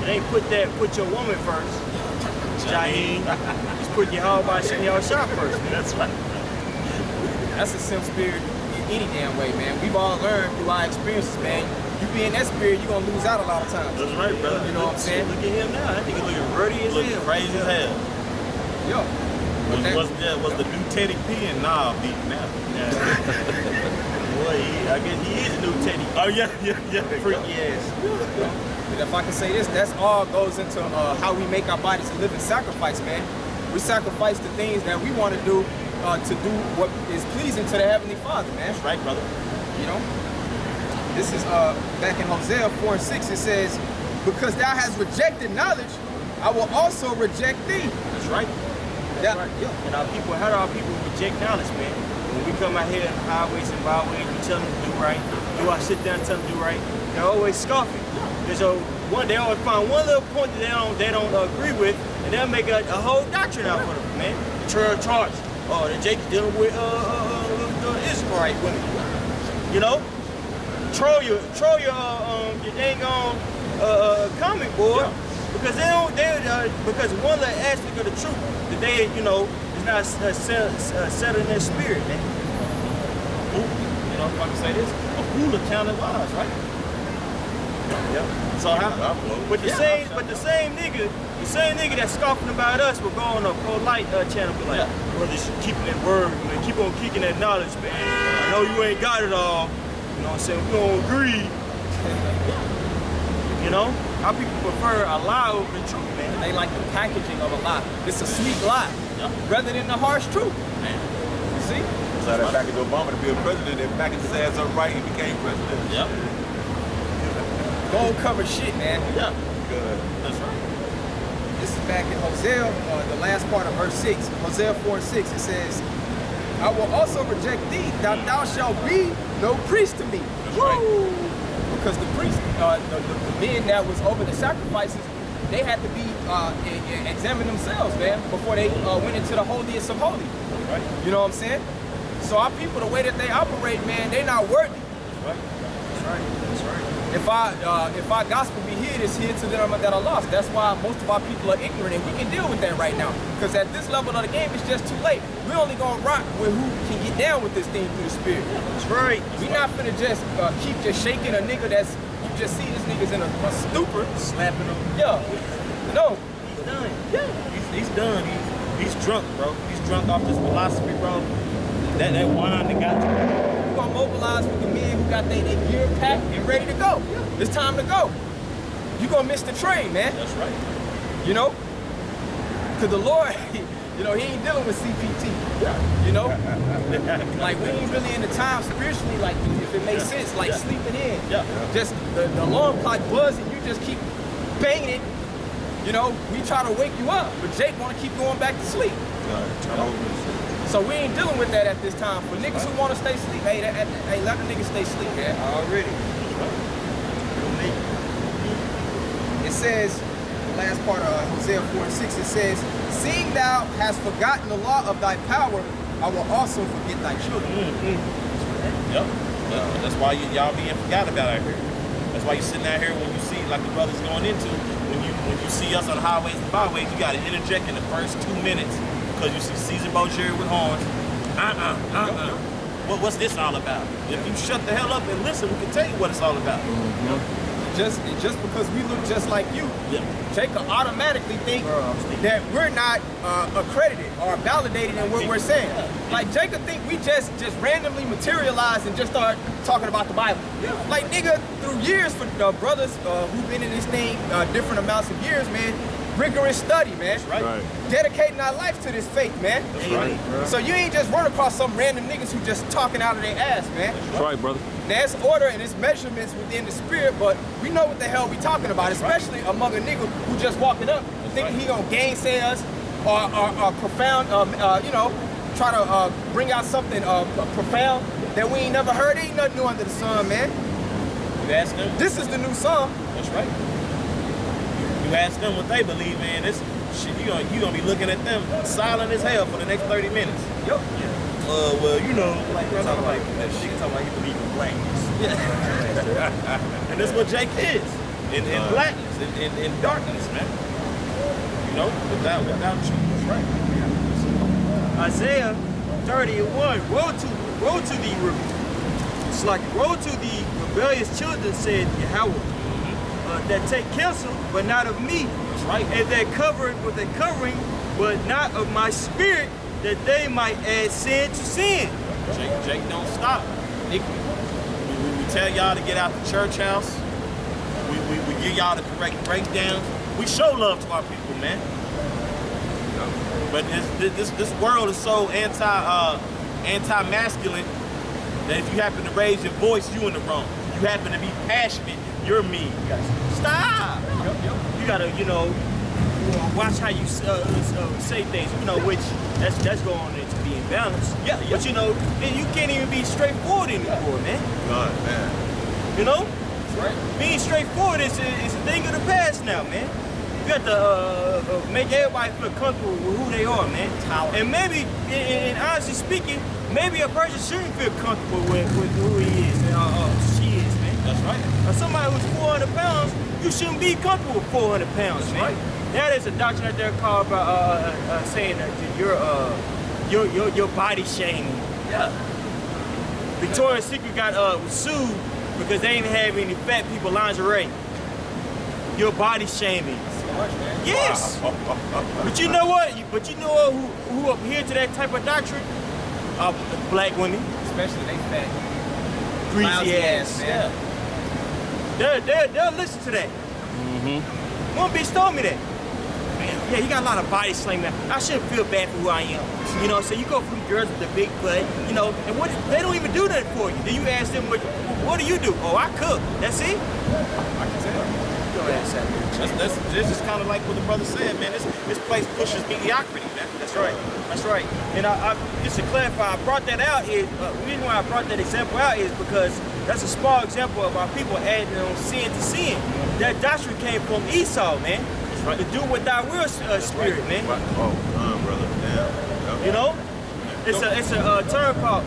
It ain't put your woman first. Jaheim. Just put your whole body in your shop first. Man. That's right. That's a simple spirit any damn way, man. We've all learned through our experiences, man. You be in that spirit, you're gonna lose out a lot of times. That's right, brother. You know what I'm saying? Look at him now. That nigga looking ruddy as hell. Crazy as hell. Yo. Was the new Teddy P and nah beat now? Boy, I guess he is the new Teddy. Oh yeah. Freaky ass. But if I can say this, that's all goes into how we make our bodies a living sacrifice, man. We sacrifice the things that we want to do what is pleasing to the Heavenly Father, man. That's right, brother. You know? This is back in Hosea 4:6, it says, because thou hast rejected knowledge, I will also reject thee. That's right. That's right. Yeah. And how do our people reject knowledge, man? When we come out here in highways and byways, we tell them to do right. Do I sit down and tell them to do right? They're always scoffing. There's they always find one little point that they don't agree with, and they'll make a whole doctrine out for them, man. Charge. Oh, the Jake is dealing with Israelite women. You know? Troll your dang on comic board, because because one little aspect of the truth that they is not set in their spirit, man. You know, if I can say this, a fool accounted wise, right? Yeah. So but the same nigga that's scoffing about us will go on a polite channel, be like, bro, just keeping that word, man, keep on kicking that knowledge, man. I know you ain't got it all. You know what I'm saying? We don't agree. You know? How people prefer a lie over the truth, man. They like the packaging of a lie. It's a sweet lie, rather than the harsh truth. Man. You see? So that packaged Obama to be a president and packaged his ass up right and became president. Yep. Gold cover shit, man. Yeah. Good. That's right. This is back in Hosea, the last part of verse 6. Hosea 4:6, it says, I will also reject thee, that thou shalt be no priest to me. That's right. Because the priests, the men that was over the sacrifices, they had to be examine themselves, man, before they went into the holiest of holies. Right. You know what I'm saying? So our people, the way that they operate, man, they're not worthy. Right. That's right. That's right. If our gospel be hid, it's hid to them that are lost. That's why most of our people are ignorant, and we can deal with that right now. Because at this level of the game, it's just too late. We're only gonna rock with who can get down with this thing through the spirit. That's right. We're not finna just keep just shaking a nigga that's, you just see this nigga's in a stupor. Slapping him. Yeah. No. He's done. Yeah. He's done. He's drunk, bro. He's drunk off this philosophy, bro. That wine that got you. We're gonna mobilize with the men who got their gear packed and ready to go. It's time to go. You're gonna miss the train, man. That's right. You know? Cause the Lord, he ain't dealing with CPT. You know? Like we ain't really in the time spiritually, like if it makes sense, like sleeping in. Yeah. Just the alarm clock buzzing, you just keep banging it. You know, we try to wake you up, but Jake wanna keep going back to sleep. So we ain't dealing with that at this time. For niggas who wanna stay asleep, hey, let the niggas stay asleep, man. Already. It says, the last part of Hosea 4:6, it says, seeing thou hast forgotten the law of thy power, I will also forget thy children. Yep. That's why y'all being forgotten about out here. That's why you sitting out here when you see, like the brother's going into, when you see us on highways and byways, you gotta interject in the first 2 minutes because you see Caesar Borgia with horns. What's this all about? If you shut the hell up and listen, we can tell you what it's all about. Just because we look just like you, Jake will automatically think that we're not accredited or validated in what we're saying. Like Jake will think we just randomly materialize and just start talking about the Bible. Like nigga, through years for brothers who've been in this thing different amounts of years, man, rigorous study, man. That's right. Dedicating our life to this faith, man. That's right, bro. So you ain't just run across some random niggas who just talking out of their ass, man. That's right, brother. Now it's order and it's measurements within the spirit, but we know what the hell we talking about, especially among a nigga who just walking up thinking he gonna gainsay us or profound, try to bring out something profound that we ain't never heard. Ain't nothing new under the sun, man. You ask them. This is the new song. That's right. You ask them what they believe in. This shit, you gonna be looking at them silent as hell for the next 30 minutes. Yup. Well, you know, like talking like that shit, talking like he believe in blankets. And that's what Jake is. in blackness, in darkness, man. You know, without you. That's right. Isaiah 30:1, woe to the it's like woe to the rebellious children, said Yahweh, that take counsel, but not of me. That's right. And that covered with a covering, but not of my spirit, that they might add sin to sin. Jake don't stop. We tell y'all to get out the church house. We give y'all the correct breakdowns. We show love to our people, man. But this world is so anti-masculine that if you happen to raise your voice, you in the wrong. You happen to be passionate, you're mean. You gotta stop. You gotta, watch how you say things. Which that's going into being balanced. Yeah. But you can't even be straightforward anymore, man. God, man. That's right. Being straightforward is a thing of the past now, man. You got to make everybody feel comfortable with who they are, man. And maybe, and honestly speaking, maybe a person shouldn't feel comfortable with who he is and she is, man. That's right. Somebody who's 400 pounds, you shouldn't be comfortable with 400 pounds, That's man. right. Now there's a doctrine out there called saying that you're body shaming. Yeah. Victoria's Secret got sued because they didn't have any fat people lingerie. You're body shaming. Yes. But you know what? Who adhere to that type of doctrine? Black women. Especially they fat. Greasy Lousy ass. man. They'll listen to that. One bitch told me that. Man, yeah, you got a lot of body shaming. I shouldn't feel bad for who I am. So you go from girls with the big butt, and what they don't even do that for you. Then you ask them, what do you do? Oh, I cook. That's it? I can tell. That's just kind of like what the brother said, man. This place pushes mediocrity, man. That's right. That's right. And I just to clarify, I brought that out is the reason why I brought that example out is because that's a small example of our people adding on sin to sin. That doctrine came from Esau, man. That's right. The do what thy will spirit, man. Oh, brother. Damn. It's a term called.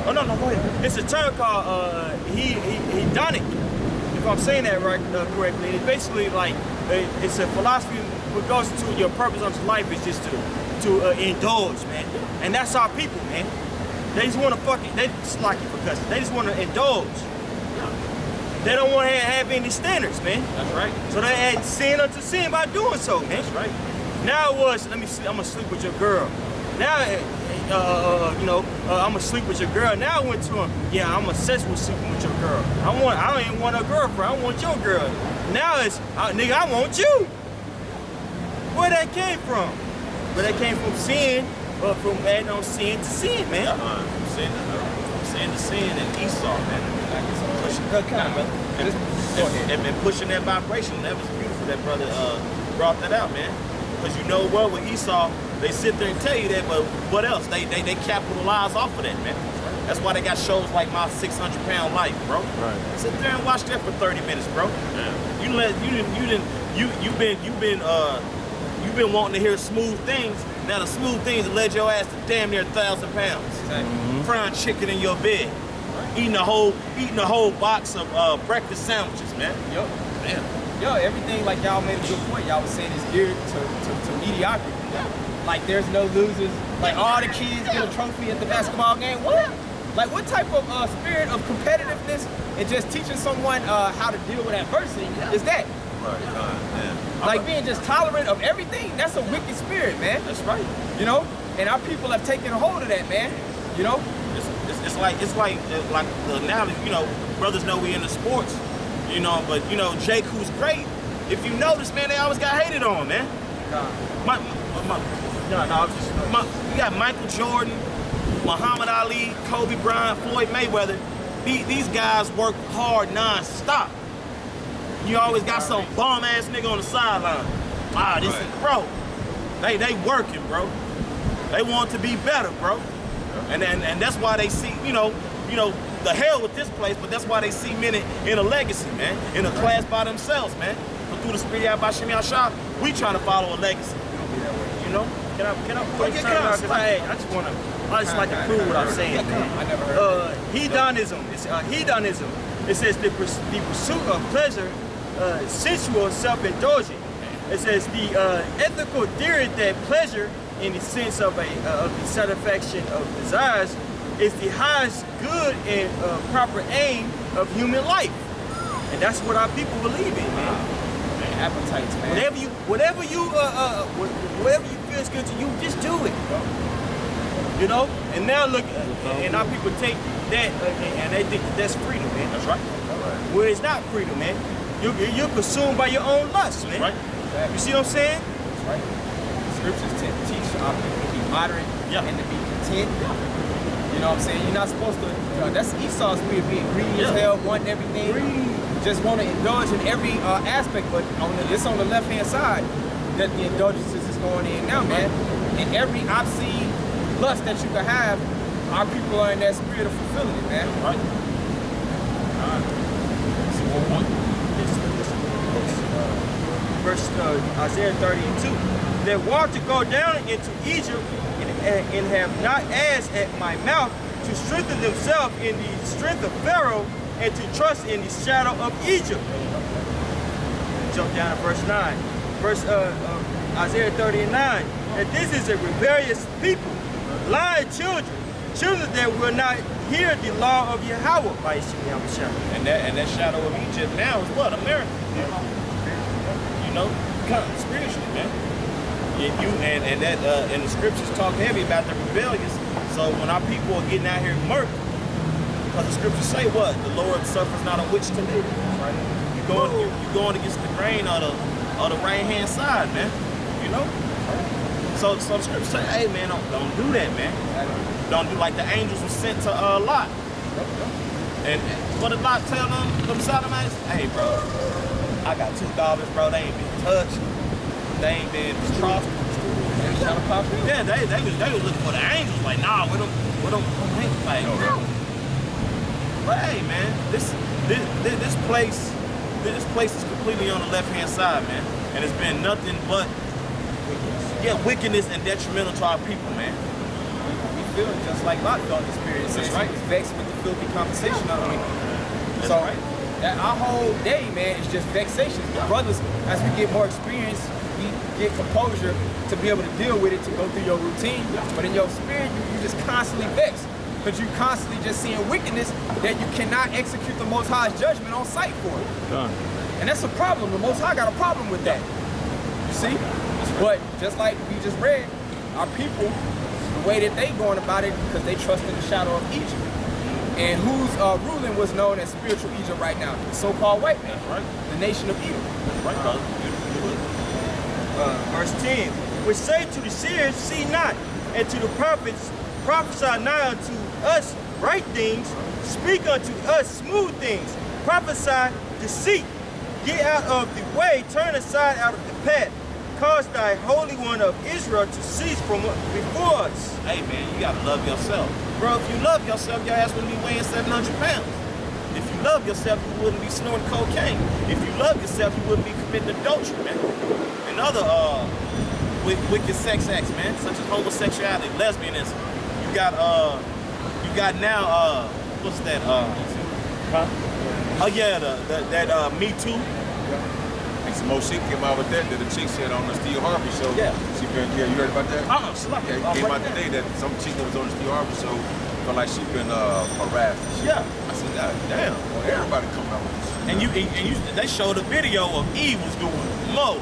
Oh no, go ahead. It's a term called hedonic. If I'm saying that right correctly, it's basically like it's a philosophy. What goes to your purpose of life is just to indulge, man. And that's our people, man. They just want to they just like it for cussing. They just want to indulge. They don't want to have any standards, man. That's right. So they add sin unto sin by doing so, man. That's right. Now it was, I'm gonna sleep with your girl. Now, I'm gonna sleep with your girl. Now I went to him, yeah, I'm obsessed with sleeping with your girl. I don't even want a girlfriend, I want your girl. Now it's, nigga, I want you. Where that came from? Where that came from sin, but from adding on sin to sin, man. Sin to sin and Esau, man. And pushing that vibration. That was beautiful that brother brought that out, man. Because you know what, with Esau, they sit there and tell you that, but what else? They capitalize off of that, man. That's why they got shows like My 600-Pound Life, bro. Right. Sit there and watch that for 30 minutes, bro. Yeah. You've been wanting to hear smooth things. Now the smooth things that led your ass to damn near 1,000 pounds. Exactly. Frying chicken in your bed, eating a whole box of breakfast sandwiches, man. Yup. Damn. Yo, everything, like y'all made a good point. Y'all was saying is geared to mediocrity. Yeah. Like there's no losers. Like all the kids get a trophy at the basketball game. What? Like what type of spirit of competitiveness and just teaching someone how to deal with adversity is that? Right. Man. Like being just tolerant of everything. That's a wicked spirit, man. That's right. And our people have taken hold of that, man. It's like the analogy. Brothers know we into sports. But Jake, who's great. If you notice, man, they always got hated on, man. You got Michael Jordan, Muhammad Ali, Kobe Bryant, Floyd Mayweather. These guys work hard non-stop. You always got some bum ass nigga on the sideline. This is bro. They working, bro. They want to be better, bro. And that's why they see, the hell with this place, but that's why they see men in a legacy, man. In a class by themselves, man. But through the spirit of Bashim Yashab, we trying to follow a legacy. Can I I just like to prove what I'm saying, man. I never heard hedonism. It's hedonism. It says the pursuit of pleasure sensual, self-indulgent. It says the ethical theory that pleasure, in the sense of the satisfaction of desires, is the highest good and proper aim of human life, and that's what our people believe in, man. Appetites, man. Whatever you feel is good to you, just do it. You know. And now look, and our people take that and they think that's freedom, man. That's right. Well, it's not freedom, man. You're consumed by your own lust, man. Right. You see what I'm saying? That's right. Scriptures tend to teach our people to be moderate and to be content. You know what I'm saying? You're not supposed to. That's Esau's way of being greedy as hell, wanting everything. Just want to indulge in every aspect, but it's on the left-hand side that the indulgences is going in now, man. And every obscene lust that you can have, our people are in that spirit of fulfilling it, man. Right. See one point. Verse Isaiah 32. That want to go down into Egypt and have not asked at my mouth to strengthen themselves in the strength of Pharaoh and to trust in the shadow of Egypt. Jump down to verse 9. Verse Isaiah 39. That this is a rebellious people, lying children that will not hear the law of Yahweh by Yahweh. And that shadow of Egypt now is what? America. You know, spiritually, man. And the scriptures talk heavy about the rebellious. So when our people are getting out here murked, because the scriptures say what? The Lord suffers not a witch to live. Right? You're going against the grain of the right hand side, man. You know? So the scriptures say, hey man, don't do that, man. Don't do like the angels were sent to Lot. And what did Lot tell them sodomites? Hey bro, I got $2, bro. They ain't been touched. They ain't been betrothed. Yeah, they was looking for the angels. Like, nah, with them like, but hey, man, this place is completely on the left-hand side, man, and it's been nothing but wickedness and detrimental to our people, man. We feel just like Lot felt this period. That's right. He was vexed with the filthy conversation of the wicked. So that our whole day, man, is just vexation. The brothers, as we get more experience, we get composure to be able to deal with it, to go through your routine. But in your spirit, you just constantly vexed. Because you constantly just seeing wickedness that you cannot execute the Most High's judgment on sight for. And that's a problem. The Most High got a problem with that. You see? But just like we just read, our people, the way that they going about it, because they trust in the shadow of Egypt. And who's ruling was known as spiritual Egypt right now? The so-called white man. That's right. The nation of Edom. That's right, brother. Verse 10. Which say to the seers, see not, and to the prophets, prophesy not unto us right things, speak unto us smooth things, prophesy deceit, get out of the way, turn aside out of the path, cause thy Holy One of Israel to cease from before us. Hey man, you gotta love yourself. Bro, if you love yourself, your ass wouldn't be weighing 700 pounds. If you love yourself, you wouldn't be snorting cocaine. If you love yourself, you wouldn't be committing adultery, man. And other wicked sex acts, man, such as homosexuality, lesbianism. You got now, what's that, oh yeah, that Me Too. And some more shit came out with that the chick said on the Steve Harvey show. Yeah. You heard about that? It came out today that some chick that was on the Steve Harvey show felt like she been harassed. Yeah. I said, God damn, well, everybody coming out with this shit. And they showed a video of Eve was doing the most.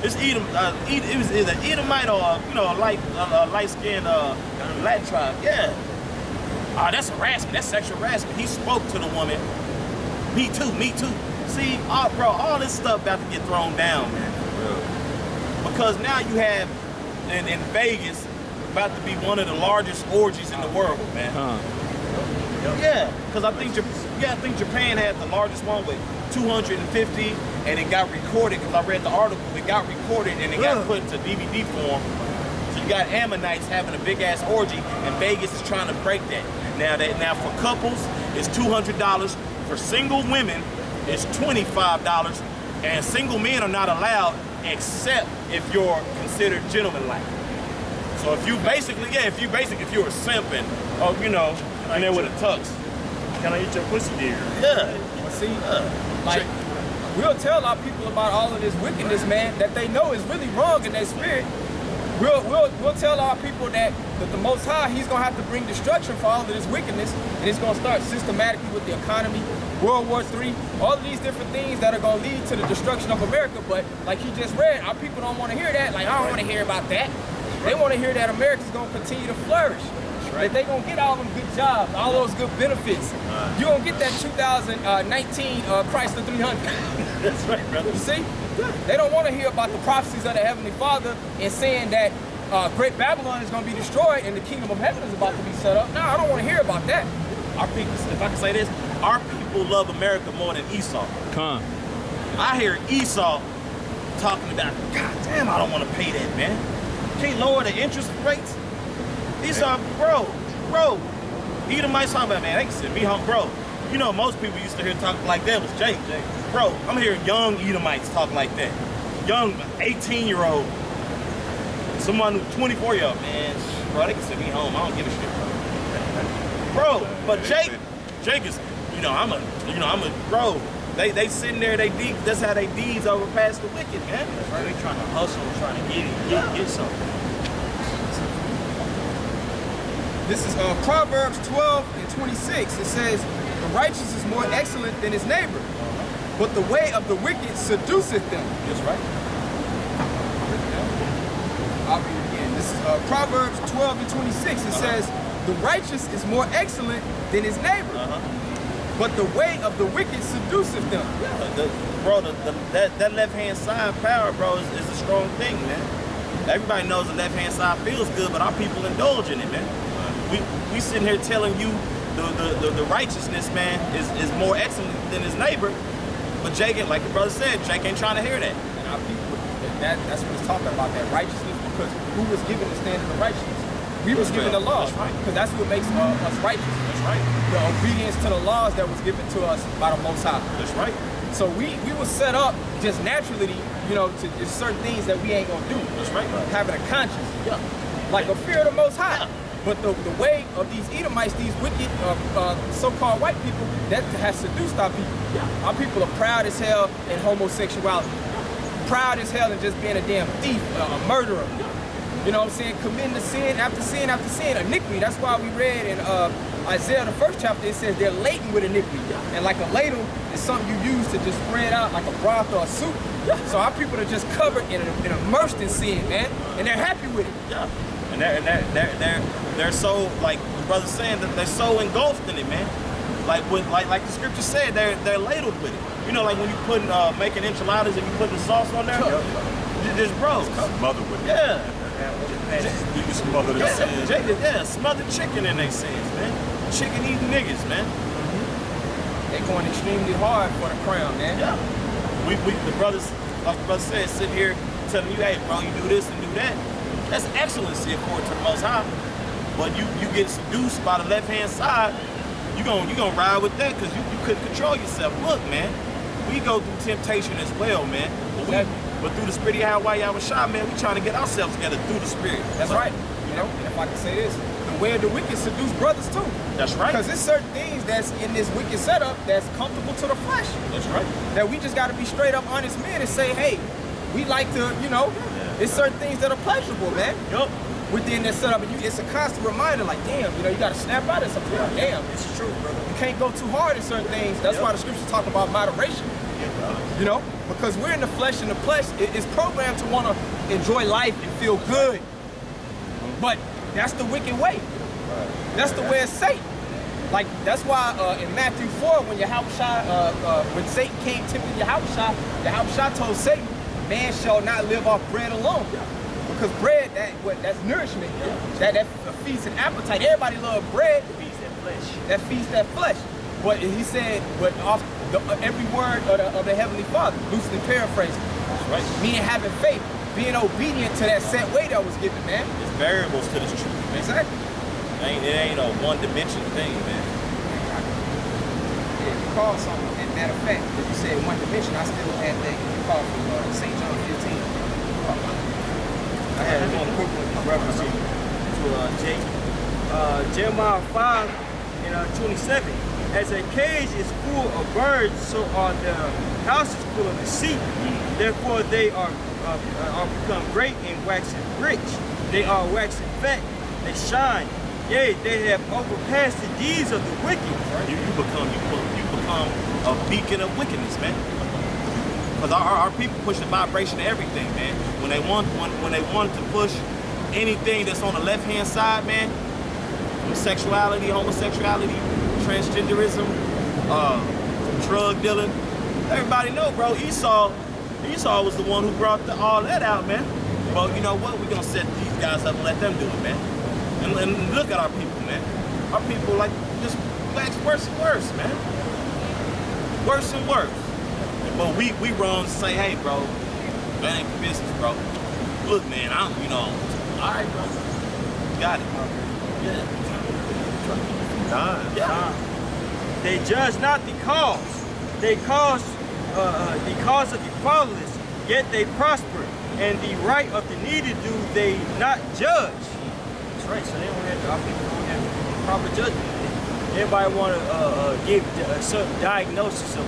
It's Edom, it was either Edomite or a light-skinned Latin tribe. Yeah. That's harassment. That's sexual harassment. He spoke to the woman. Me too. See, bro, all this stuff about to get thrown down, man. Yeah. Because now you have in Vegas about to be one of the largest orgies in the world, man. Yeah, because I think Japan had the largest one with 250, and it got recorded. Because I read the article, it got recorded and it got put into DVD form. So you got Ammonites having a big ass orgy, and Vegas is trying to break that. Now for couples, it's $200. For single women, it's $25, and single men are not allowed except if you're considered gentlemanlike. So if you're a simping, and there with a tux. Can I eat your pussy, dear? Yeah. But see, like we'll tell our people about all of this wickedness, man, that they know is really wrong in their spirit. We'll tell our people that the Most High, he's going to have to bring destruction for all of this wickedness, and it's going to start systematically with the economy, World War III, all of these different things that are going to lead to the destruction of America. But like he just read, our people don't want to hear that. Like, I don't want to hear about that. They want to hear that America's going to continue to flourish. That they're going to get all them good jobs, all those good benefits. You're going to get that 2019 Chrysler 300. That's right, brother. You see? They don't want to hear about the prophecies of the Heavenly Father and saying that Great Babylon is going to be destroyed and the kingdom of heaven is about to be set up. No, I don't want to hear about that. Our people, if I can say this, our people love America more than Esau. Come. I hear Esau talking about, God damn, I don't want to pay that, man. Can't lower the interest rates. Esau, bro. Edomites talking about, man, they can send me home, bro. You know, most people used to hear talk like that was Jake. Bro, I'm hearing young Edomites talk like that. Young 18-year-old, someone who's 24-year-old, man, bro, they can send me home. I don't give a shit, bro. Bro, but Jake is, bro. They sitting there, that's how they deeds overpass the wicked, man. Right? They trying to hustle, trying to get something. This is Proverbs 12 and 26. It says, the righteous is more excellent than his neighbor, but the way of the wicked seduceth them. That's right. I'll read it again. This is Proverbs 12 and 26. It says, the righteous is more excellent than his neighbor, but the way of the wicked seduceth them. That left-hand side power, bro, is a strong thing, man. Everybody knows the left-hand side feels good, but our people indulge in it, man. We sitting here telling you the righteousness, man, is more excellent than his neighbor. But Jake, like the brother said, Jake ain't trying to hear that. And our people, that's what it's talking about, that righteousness, because who was given the standard of righteousness? We was given the law, because that's what makes us righteous. That's right. The obedience to the laws that was given to us by the Most High. That's right. So we were set up just naturally, to there's certain things that we ain't gonna do. That's right. Having a conscience. Yeah. Like a fear of the Most High. Yeah. But the way of these Edomites, these wicked so-called white people, that has seduced our people. Yeah. Our people are proud as hell in homosexuality. Proud as hell in just being a damn thief, a murderer. You know what I'm saying? Committing the sin after sin after sin. Iniquity. That's why we read in Isaiah, the 1st chapter, it says they're laden with iniquity. And like a ladle is something you use to just spread out like a broth or a soup. So our people are just covered and immersed in sin, man. And they're happy with it. Yeah. And they're so, like the brother's saying, that they're so engulfed in it, man. Like the scripture said, they're ladled with it. You know, like when you put making enchiladas and you put the sauce on there, just bro. Mother with it. Yeah. You can smother the sins. Yeah, smothered chicken in their sins, man. Chicken eating niggas, man. They're going extremely hard for the crown, man. Yeah. The brothers, like the brother said, sitting here telling you, hey, bro, you do this and do that. That's excellency according to the Most High. But you get seduced by the left-hand side, you gonna ride with that because you couldn't control yourself. Look, man, we go through temptation as well, man. But through the spirit of Yahweh Yahushua, man, we trying to get ourselves together through the spirit. That's right. And if I can say this, the way of the wicked seduce brothers too. That's right. Because there's certain things that's in this wicked setup that's comfortable to the flesh. That's right. That we just got to be straight up honest men and say, hey, we like to, there's certain things that are pleasurable, man. Yup. Within that setup, and it's a constant reminder, like, damn, you got to snap out of something. Like, damn, It's true, brother. you can't go too hard in certain things. That's why the scriptures talk about moderation. Because we're in the flesh, and the flesh is programmed to want to enjoy life and feel good. But that's the wicked way. That's the way of Satan. Like, that's why in Matthew 4, when when Satan came tempting Yahushua told Satan, man shall not live off bread alone. Because bread, that's nourishment. That feeds an appetite. Everybody loves bread. That feeds that flesh. But he said, but off every word of the Heavenly Father, loosely paraphrasing. That's right. Meaning having faith, being obedient to that set way that was given, man. There's variables to this truth, man. Exactly. It ain't a one-dimension thing, man. Yeah, you called something, and matter of fact, as you said one dimension, I still had that you called from St. John 15. I had one quick one reference to Jake. Jeremiah 5 and 27. As a cage is full of birds, so are the houses full of deceit. Therefore they are become great and waxing rich. They are waxing fat, they shine. Yea, they have overpassed the deeds of the wicked. You become a beacon of wickedness, man. Because our people push the vibration of everything, man. When they want to push anything that's on the left hand side, man, from sexuality, homosexuality, transgenderism, drug dealing, everybody know, bro. Esau was the one who brought all that out, man. But you know what? We're gonna set these guys up and let them do it, man. And look at our people, man. Our people like just wax worse and worse, man. Worse and worse. But we run to say, hey, bro, that ain't business, bro. Look, man, all right, bro. Got it. Time. They judge not the cause. They cause the cause of the fatherless, yet they prosper. And the right of the needy do they not judge. That's right, so they don't have, our people don't have proper judgment. Everybody want to give a certain diagnosis of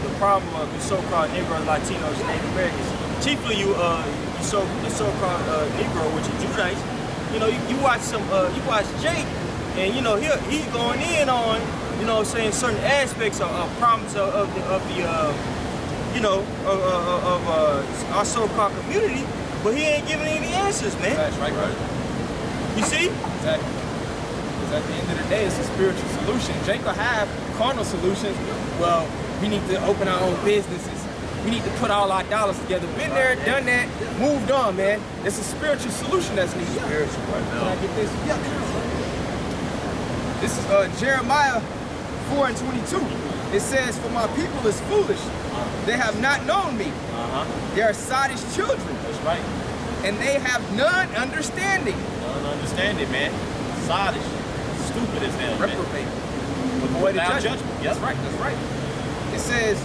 the problem of the so-called Negroes, Latinos, and Native Americans. Chiefly the so-called Negro, which is Judites. You know, you watch Jake, and you know he's going in on, you know, saying certain aspects of problems of our so-called community, but he ain't giving any answers, man. That's right. You see? Exactly. Because at the end of the day, it's a spiritual solution. Jake will have carnal solutions. Well, we need to open our own businesses. We need to put all our dollars together. Been there, done that, moved on, man. It's a spiritual solution that's needed. Spiritual right now. Can I get this? Yeah. This is Jeremiah 4:22. It says, "For my people is foolish. They have not known me. They are sottish children. That's right. And they have none understanding." None understanding, man. Sottish. Stupid as hell, man. Reprobate. Avoid Without judgment. judgment. That's right. That's right. It says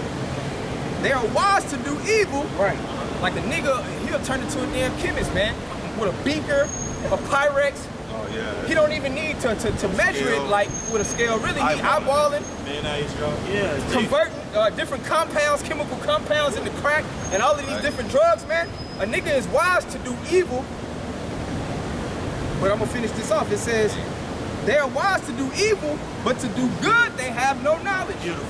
they are wise to do evil. Right. Like a nigga, he'll turn into a damn chemist, man, with a beaker, a Pyrex. Oh yeah. He don't even need to measure it like with a scale. Really, he eyeballing, Man, I ain't strong. Yeah. converting different compounds, chemical compounds into crack, and all of these different drugs, man. A nigga is wise to do evil. But I'm gonna finish this off. It says they are wise to do evil, but to do good they have no knowledge. Beautiful.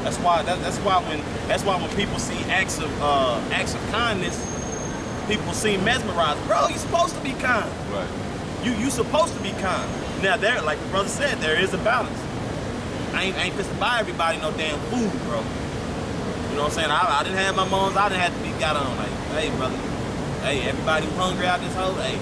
That's why when people see acts of kindness, people seem mesmerized. Bro, you're supposed to be kind. Right. You supposed to be kind. Now there, like the brother said, there is a balance. I ain't supposed to buy everybody no damn food, bro. You know what I'm saying? I didn't have my moms, I didn't have to be got on like, hey brother, hey, everybody who hungry out this hole, hey,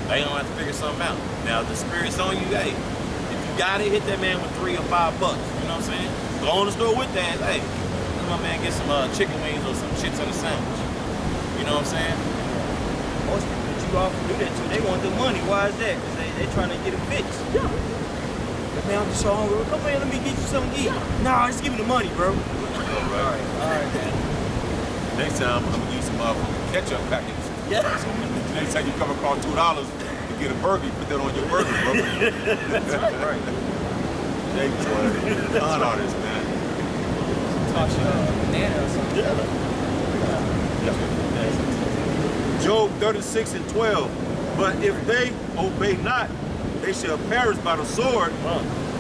they don't have to figure something out. Now if the spirit's on you, hey, if you got it, hit that man with $3 or $5. You know what I'm saying? Go in the store with that, hey, let my man get some chicken wings or some chips and a sandwich. You know what I'm saying? Most people that you often do that to, they want the money. Why is that? Because they trying to get it fixed. Yeah. But man, I'm just so hungry. Come here, let me get you something to eat. Nah, just give me the money, bro. All right. Next time, I'm gonna use some ketchup packets. Yeah. So next time you come across $2 to get a burger, you put that on your burger, bro. That's right. Hey, boy, con artist, man. Toss you a banana or something. Job 36:12. But if they obey not, they shall perish by the sword,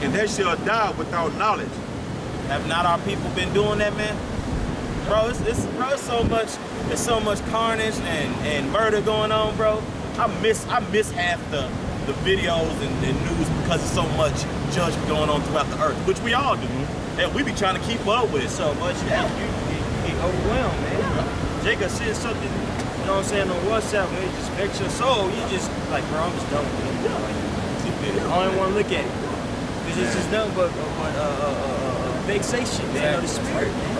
and they shall die without knowledge. Have not our people been doing that, man? Bro, it's so much carnage and murder going on, bro. I miss half the videos and news because of so much judgment going on throughout the earth, which we all do. And we be trying to keep up with So much that you get overwhelmed, man. Jacob said something, you know what I'm saying, on WhatsApp, man, it just affects your soul. You just like, bro, I'm just done with it. Like, I don't even want to look at it. Because it's just nothing but vexation, man, of the spirit, man.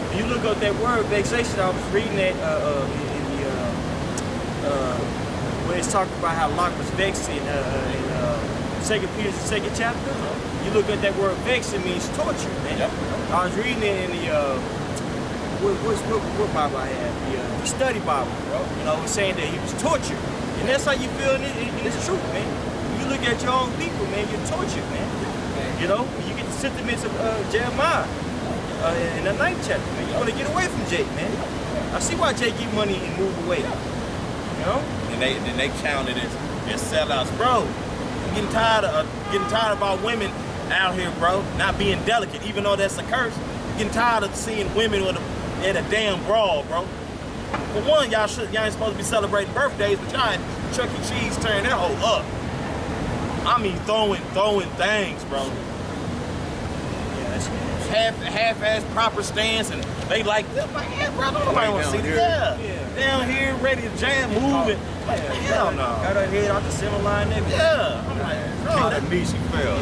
When you look up that word, vexation, I was reading that where it's talking about how Lot was vexed in 2 Peter's 2nd chapter. You look at that word vex, it means torture, man. Yep. I was reading it in the what Bible I had? The study Bible, bro. You know, it was saying that he was tortured. And that's how you feel in this truth, man. You look at your own people, man, you're tortured, man. You know, when you get to sentiments of Jeremiah in the 9th chapter, man. You want to get away from Jake, man. I see why Jake get money and move away. You know? And they counted as sellouts, bro. I'm getting tired of our women out here, bro, not being delicate, even though that's a curse. I'm getting tired of seeing women in a damn brawl, bro. For one, y'all ain't supposed to be celebrating birthdays, but y'all had Chuck E. Cheese tearing that hoe up. I mean, throwing things, bro. Yeah, that's Half-ass proper stance, and they like, yeah, bro, nobody want to see that. Yeah. Down here, ready to jam, moving. Like, hell no. Got her head off the center line, nigga. Yeah. I'm like, bro, That knee, she fell.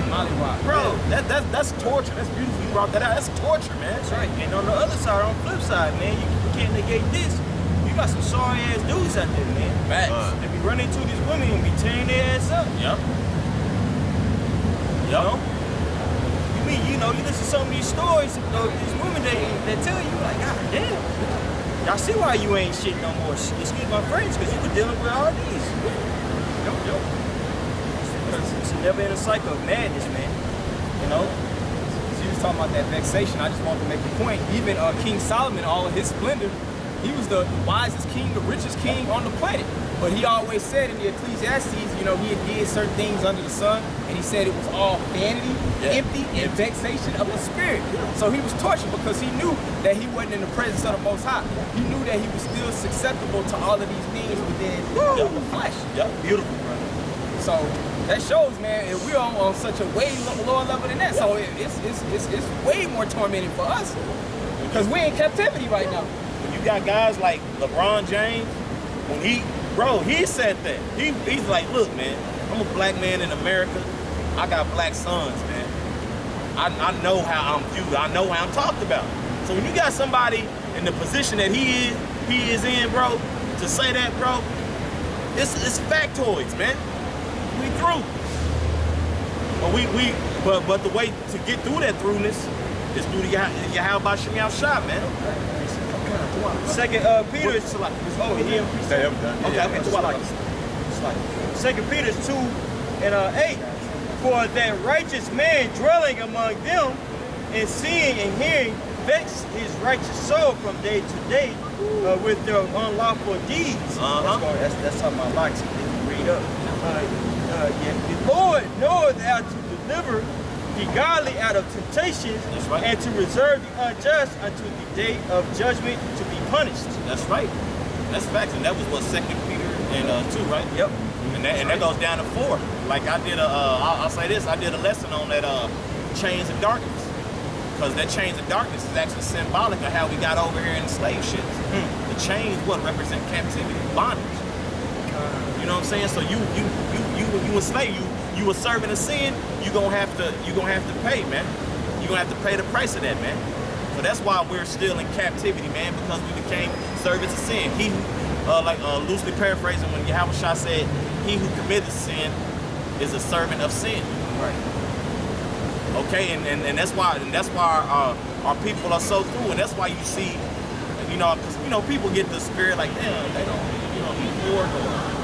bro, that's torture. That's beautiful. You brought that out. That's torture, man. That's right. And on the other side, on the flip side, man, you can't negate this. You got some sorry ass dudes out there, man. Facts. They be running into these women and be tearing their ass up. Yep. You know? You listen to some of these stories of these women that tell you, like, God damn. Y'all see why you ain't shit no more. Excuse my French, because you were dealing with all these. Yo. It's a never in a cycle of madness, man. You know? She was talking about that vexation. I just wanted to make the point. Even King Solomon, all of his splendor, he was the wisest king, the richest king on the planet. But he always said in the Ecclesiastes, he had did certain things under the sun, and he said it was all vanity, empty, and vexation of the spirit. So he was tortured because he knew that he wasn't in the presence of the Most High. He knew that he was still susceptible to all of these things within the flesh. Yep. Beautiful, bro. So that shows, man, if we're on such a way lower level than that. So it's way more tormenting for us because we're in captivity right now. When you got guys like LeBron James, when he said that. He's like, look, man, I'm a black man in America. I got black sons, man. I know how I'm viewed. I know how I'm talked about. So when you got somebody in the position that he is in, bro, to say that, bro, it's factoids, man. We through. But the way to get through that throughness is through the Yahweh Shem Shah, man. Second Peter is like, oh, he Okay. Second Peter 2 and 8. For that righteous man dwelling among them and seeing and hearing vex his righteous soul from day to day with their unlawful deeds. That's talking about locks. If you read up. The Lord knoweth how to deliver the godly out of temptations, right. and to reserve the unjust unto the day of judgment to be punished. That's right. That's facts, and that was what 2 Peter and 2, right? Yep. And that goes down to 4. Like I did I'll say this, I did a lesson on that chains of darkness. Because that chains of darkness is actually symbolic of how we got over here in the slave ships. The chains represent captivity, bondage. You know what I'm saying? So you a slave, you a servant of sin, you gonna have to pay, man. You're gonna have to pay the price of that, man. So that's why we're still in captivity, man, because we became servants of sin. He loosely paraphrasing when Yahweh Shah said, he who committeth sin is a servant of sin. Right. Okay, and that's why our people are so through, and that's why you see, because people get the spirit like, damn, they don't, eat pork or